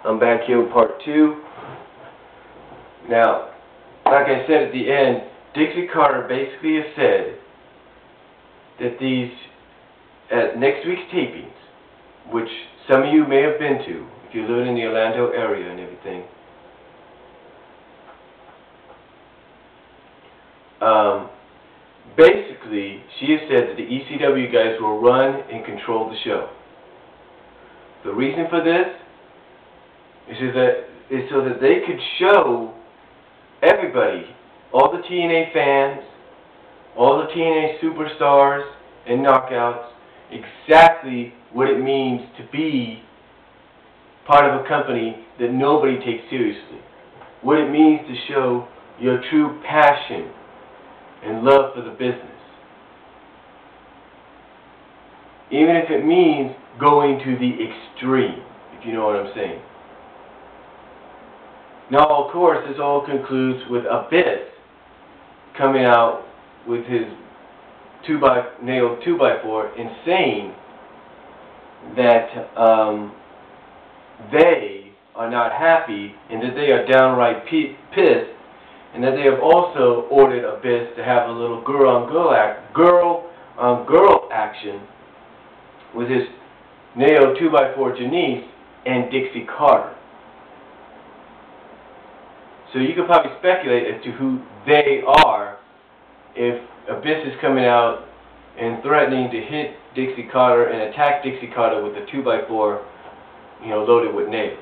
I'm back here with part 2. Now, like I said at the end, Dixie Carter basically has said that these, at next week's tapings, which some of you may have been to, if you live in the Orlando area and everything, basically, she has said that the ECW guys will run and control the show. The reason for this is so that they could show everybody, all the TNA fans, all the TNA superstars and knockouts, exactly what it means to be part of a company that nobody takes seriously. What it means to show your true passion and love for the business. Even if it means going to the extreme, if you know what I'm saying. Now, of course, this all concludes with Abyss coming out with his nailed 2x4 and saying that they are not happy and that they are downright pissed, and that they have also ordered Abyss to have a little girl on girl action with his nailed 2x4 Janice and Dixie Carter. So you could probably speculate as to who they are if Abyss is coming out and threatening to hit Dixie Carter and attack Dixie Carter with a 2x4, loaded with nails.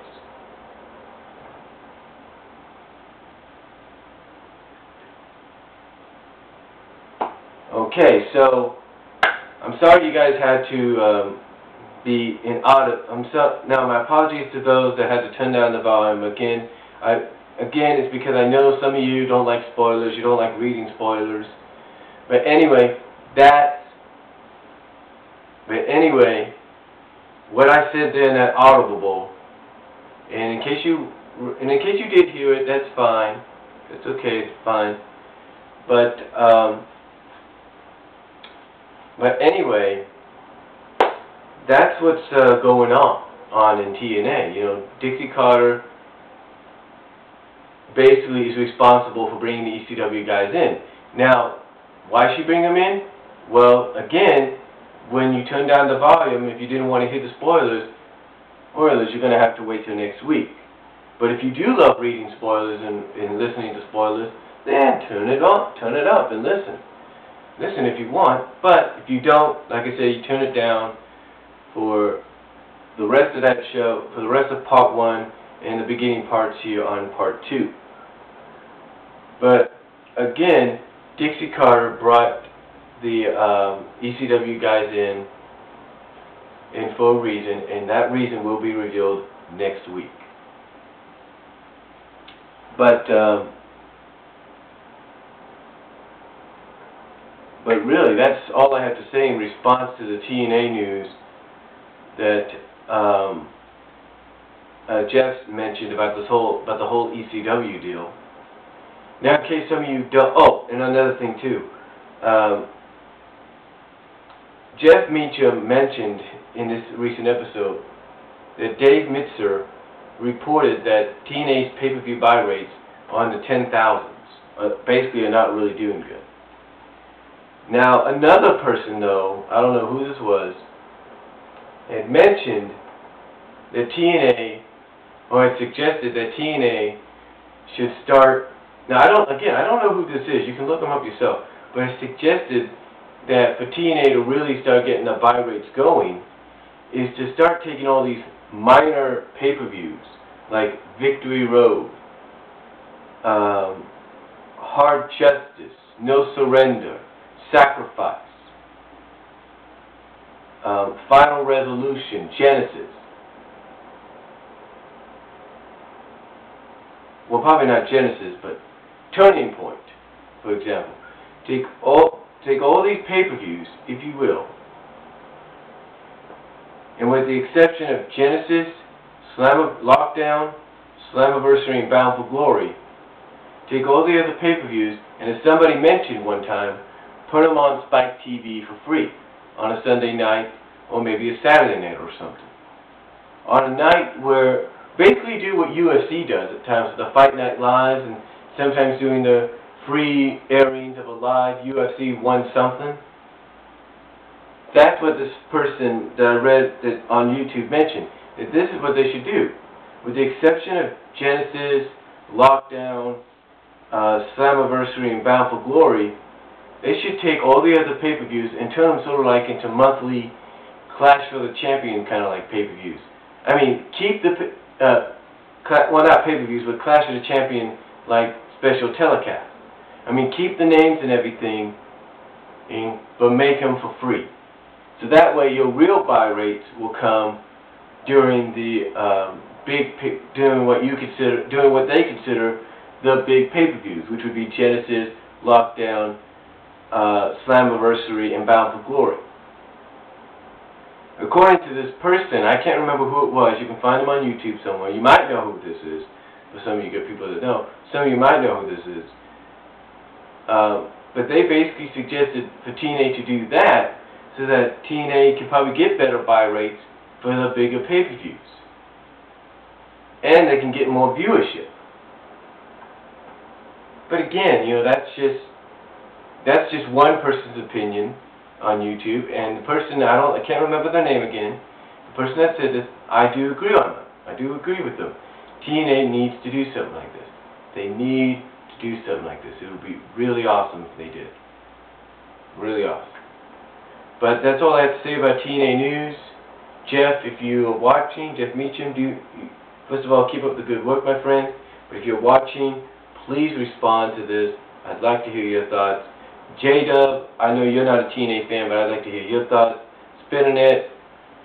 Okay, so I'm sorry you guys had to be in now my apologies to those that had to turn down the volume. Again, it's because I know some of you don't like spoilers, you don't like reading spoilers. But anyway, what I said there in that audible, and in case you did hear it, that's fine. It's okay, it's fine. But anyway, that's what's going on in TNA. Dixie Carter basically is responsible for bringing the ECW guys in. Now, why she bring them in? Well, again, when you turn down the volume, if you didn't want to hear the spoilers, you're going to have to wait till next week. But if you do love reading spoilers and listening to spoilers, then turn it up and listen. Listen if you want, but if you don't, like I say, you turn it down for the rest of that show, for the rest of part 1 and the beginning parts here on part 2. But again, Dixie Carter brought the ECW guys in for a reason, and that reason will be revealed next week. But really, that's all I have to say in response to the TNA news that Jeff mentioned about the whole ECW deal. Now, in case some of you don't, and another thing too, Jeff Meacham mentioned in this recent episode that Dave Mitzer reported that TNA's pay-per-view buy rates on the 10,000s basically are not really doing good. Now, another person, though, I don't know who this was, had mentioned that TNA, or had suggested that TNA should start. Now, I don't know who this is. You can look them up yourself. But it suggested that for TNA to really start getting the buy rates going is to start taking all these minor pay-per-views like Victory Road, Hard Justice, No Surrender, Sacrifice, Final Resolution, Genesis. Well, probably not Genesis, but Turning Point, for example. Take all these pay-per-views, if you will, and with the exception of Genesis, Lockdown, Slammiversary, and Bound for Glory, take all the other pay-per-views, and as somebody mentioned one time, put them on Spike TV for free on a Sunday night or maybe a Saturday night or something. On a night where basically do what UFC does at times with the Fight Night Lives, and sometimes doing the free airings of a live UFC won something. That's what this person that I read that on YouTube mentioned, that this is what they should do. With the exception of Genesis, Lockdown, Slammiversary, and Bound for Glory, they should take all the other pay-per-views and turn them sort of like into monthly Clash for the Champion kind of like pay-per-views. I mean, keep the, well, not pay-per-views, but Clash of the Champion like special telecast. I mean, keep the names and everything, but make them for free. So that way your real buy rates will come during the doing what they consider the big pay-per-views, which would be Genesis, Lockdown, Slammiversary, and Bound for Glory. According to this person, I can't remember who it was. You can find him on YouTube somewhere. You might know who this is. For some of you good people that know, some of you might know who this is. But they basically suggested for TNA to do that so that TNA can probably get better buy rates for the bigger pay-per-views. And they can get more viewership. But again, you know, that's just one person's opinion on YouTube, and the person, I can't remember their name again, the person that said this, I do agree on them. I do agree with them. TNA needs to do something like this. They need to do something like this. It would be really awesome if they did. Really awesome. But that's all I have to say about TNA news. Jeff, if you are watching, Jeff Meacham, first of all, keep up the good work, my friend. But if you're watching, please respond to this. I'd like to hear your thoughts. J-Dub, I know you're not a TNA fan, but I'd like to hear your thoughts. Spinnernet,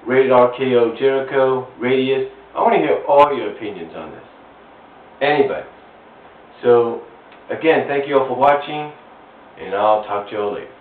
Rated RKO Jericho, Radius. I want to hear all your opinions on this. Anybody. So, again, thank you all for watching, and I'll talk to you all later.